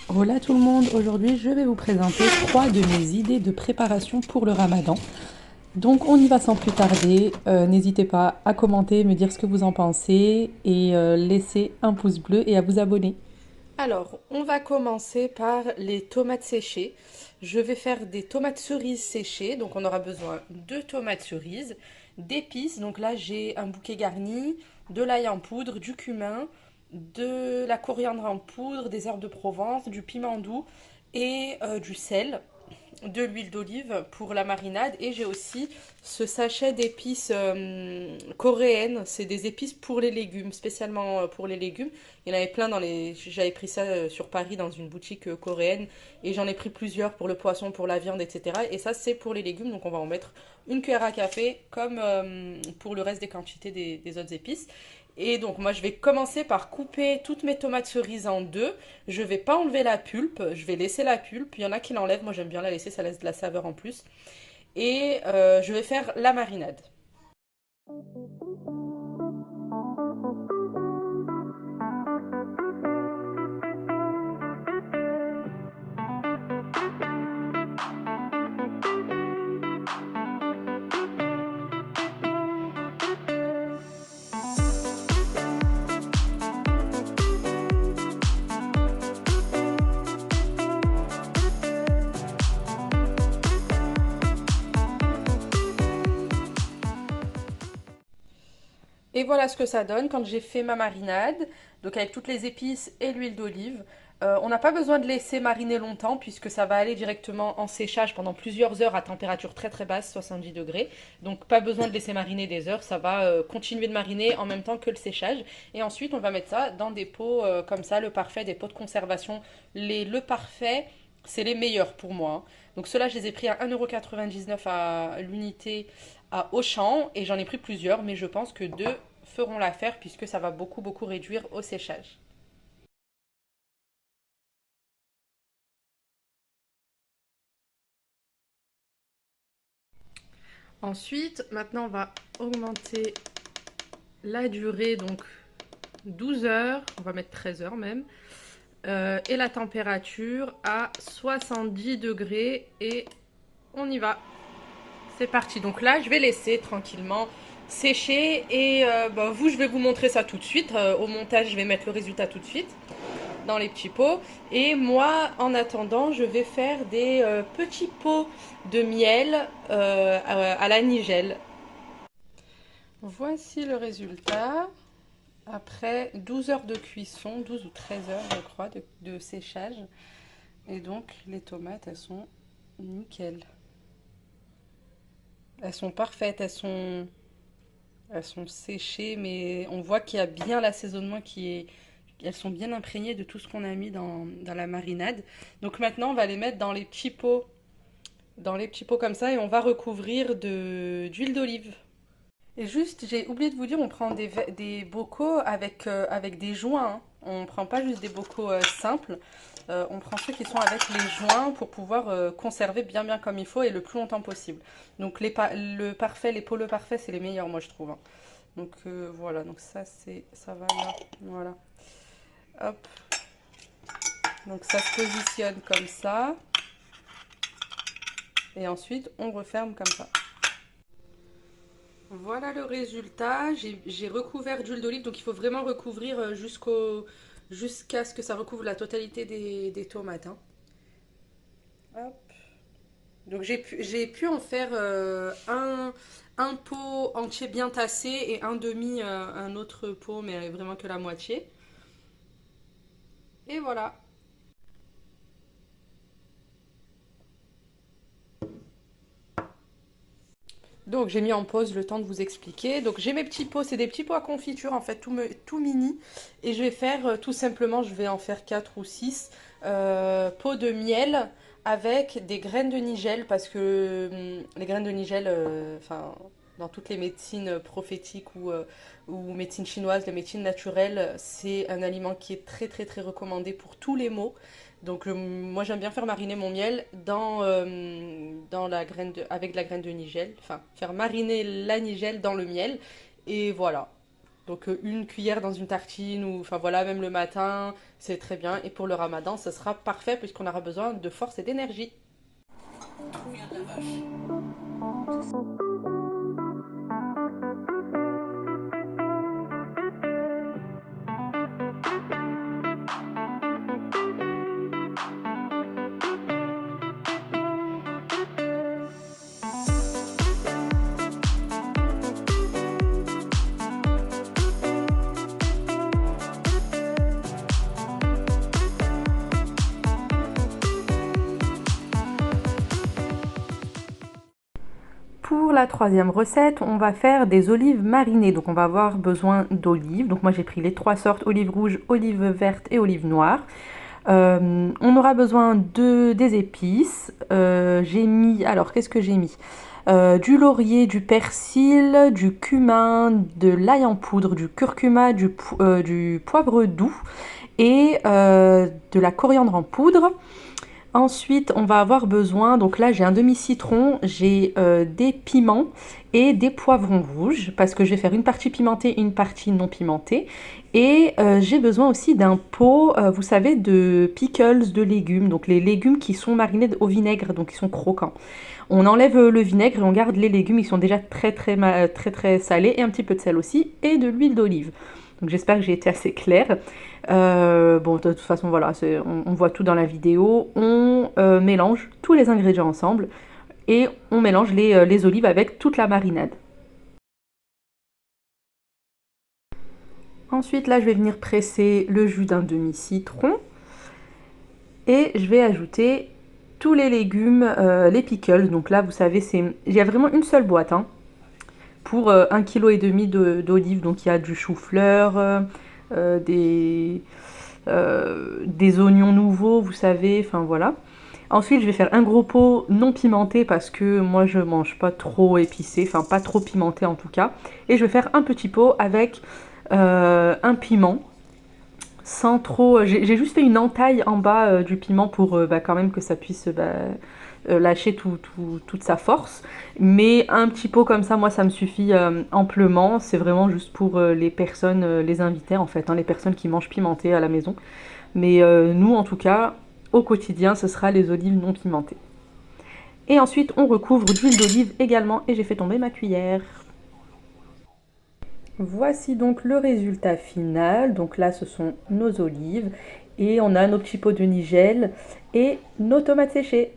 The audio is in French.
Hola tout le monde, aujourd'hui je vais vous présenter 3 de mes idées de préparation pour le ramadan. Donc on y va sans plus tarder, n'hésitez pas à commenter, me dire ce que vous en pensez et laisser un pouce bleu et à vous abonner. Alors, on va commencer par les tomates séchées. Je vais faire des tomates cerises séchées, donc on aura besoin de tomates cerises, d'épices, donc là j'ai un bouquet garni, de l'ail en poudre, du cumin, de la coriandre en poudre, des herbes de Provence, du piment doux et du sel, de l'huile d'olive pour la marinade. Et j'ai aussi ce sachet d'épices coréennes. C'est des épices pour les légumes, spécialement pour les légumes. Il y en avait plein dans les... J'avais pris ça sur Paris dans une boutique coréenne. Et j'en ai pris plusieurs pour le poisson, pour la viande, etc. Et ça, c'est pour les légumes. Donc on va en mettre une cuillère à café, comme pour le reste des quantités des autres épices. Et donc moi je vais commencer par couper toutes mes tomates cerises en deux. Je vais pas enlever la pulpe, je vais laisser la pulpe. Il y en a qui l'enlèvent, moi j'aime bien la laisser, ça laisse de la saveur en plus. Et je vais faire la marinade. Et voilà ce que ça donne quand j'ai fait ma marinade, donc avec toutes les épices et l'huile d'olive. On n'a pas besoin de laisser mariner longtemps puisque ça va aller directement en séchage pendant plusieurs heures à température très très basse, 70 degrés. Donc pas besoin de laisser mariner des heures, ça va continuer de mariner en même temps que le séchage. Et ensuite on va mettre ça dans des pots comme ça, le parfait, des pots de conservation. Le parfait, c'est les meilleurs pour moi, hein. Donc ceux-là, je les ai pris à 1,99 € à l'unité à Auchan et j'en ai pris plusieurs, mais je pense que deux feront l'affaire puisque ça va beaucoup beaucoup réduire au séchage. Ensuite, maintenant on va augmenter la durée, donc 12 heures, on va mettre 13 heures même, et la température à 70 degrés et on y va. C'est parti. Donc là, je vais laisser tranquillement sécher et bah, vous, je vais vous montrer ça tout de suite. Au montage, je vais mettre le résultat tout de suite dans les petits pots. Et moi, en attendant, je vais faire des petits pots de miel à la nigelle. Voici le résultat. Après 12 heures de cuisson, 12 ou 13 heures, je crois, de séchage. Et donc, les tomates, elles sont nickel. Elles sont parfaites, elles sont séchées, mais on voit qu'il y a bien l'assaisonnement qui est... Elles sont bien imprégnées de tout ce qu'on a mis dans la marinade. Donc maintenant, on va les mettre dans les petits pots comme ça, et on va recouvrir d'huile d'olive. Et juste, j'ai oublié de vous dire, on prend des bocaux avec des joints, hein. On ne prend pas juste des bocaux simples. On prend ceux qui sont avec les joints pour pouvoir conserver bien bien comme il faut et le plus longtemps possible. Donc le parfait, les pots le parfait, c'est les meilleurs, moi je trouve, hein. Donc voilà, donc ça va là, voilà. Hop, donc ça se positionne comme ça et ensuite on referme comme ça. Voilà le résultat. J'ai recouvert d'huile d'olive, donc il faut vraiment recouvrir jusqu'à ce que ça recouvre la totalité des tomates, hein. Hop. Donc j'ai pu en faire un pot entier bien tassé et un demi, un autre pot, mais vraiment que la moitié. Et voilà. Donc j'ai mis en pause le temps de vous expliquer. Donc j'ai mes petits pots, c'est des petits pots à confiture en fait, tout mini. Et je vais faire tout simplement, je vais en faire 4 ou 6 pots de miel avec des graines de nigel parce que les graines de nigel, enfin dans toutes les médecines prophétiques ou médecine chinoise, les médecines naturelles, c'est un aliment qui est très très très recommandé pour tous les maux. Donc moi j'aime bien faire mariner mon miel dans avec de la graine de nigel, enfin faire mariner la nigel dans le miel et voilà. Donc une cuillère dans une tartine ou enfin voilà, même le matin, c'est très bien. Et pour le ramadan, ce sera parfait puisqu'on aura besoin de force et d'énergie. Pour la troisième recette, on va faire des olives marinées. Donc on va avoir besoin d'olives. Donc moi j'ai pris les trois sortes, olives rouges, olives vertes et olives noires. On aura besoin des épices. J'ai mis, alors qu'est-ce que j'ai mis? Du laurier, du persil, du cumin, de l'ail en poudre, du curcuma, du poivre doux et de la coriandre en poudre. Ensuite, on va avoir besoin, donc là j'ai un demi-citron, j'ai des piments et des poivrons rouges, parce que je vais faire une partie pimentée, une partie non pimentée. Et j'ai besoin aussi d'un pot, vous savez, de pickles de légumes, donc les légumes qui sont marinés au vinaigre, donc ils sont croquants. On enlève le vinaigre et on garde les légumes, ils sont déjà très salés, et un petit peu de sel aussi, et de l'huile d'olive. Donc j'espère que j'ai été assez claire. Bon, de toute façon, voilà, on voit tout dans la vidéo. On mélange tous les ingrédients ensemble et on mélange les olives avec toute la marinade. Ensuite, là, je vais venir presser le jus d'un demi-citron et je vais ajouter tous les légumes, les pickles. Donc là, vous savez, il y a vraiment une seule boîte hein, pour 1,5 kg d'olives. Donc il y a du chou-fleur, euh, des, des oignons nouveaux, vous savez, enfin voilà. Ensuite, je vais faire un gros pot non pimenté parce que moi je mange pas trop épicé, enfin pas trop pimenté en tout cas. Et je vais faire un petit pot avec un piment sans trop. J'ai juste fait une entaille en bas du piment pour quand même que ça puisse lâcher toute sa force. Mais un petit pot comme ça, moi ça me suffit amplement. C'est vraiment juste pour les personnes, les invités en fait, hein, les personnes qui mangent pimenté à la maison. Mais nous, en tout cas, au quotidien, ce sera les olives non pimentées. Et ensuite, on recouvre d'huile d'olive également et j'ai fait tomber ma cuillère. Voici donc le résultat final. Donc là, ce sont nos olives et on a nos petits pots de nigel et nos tomates séchées.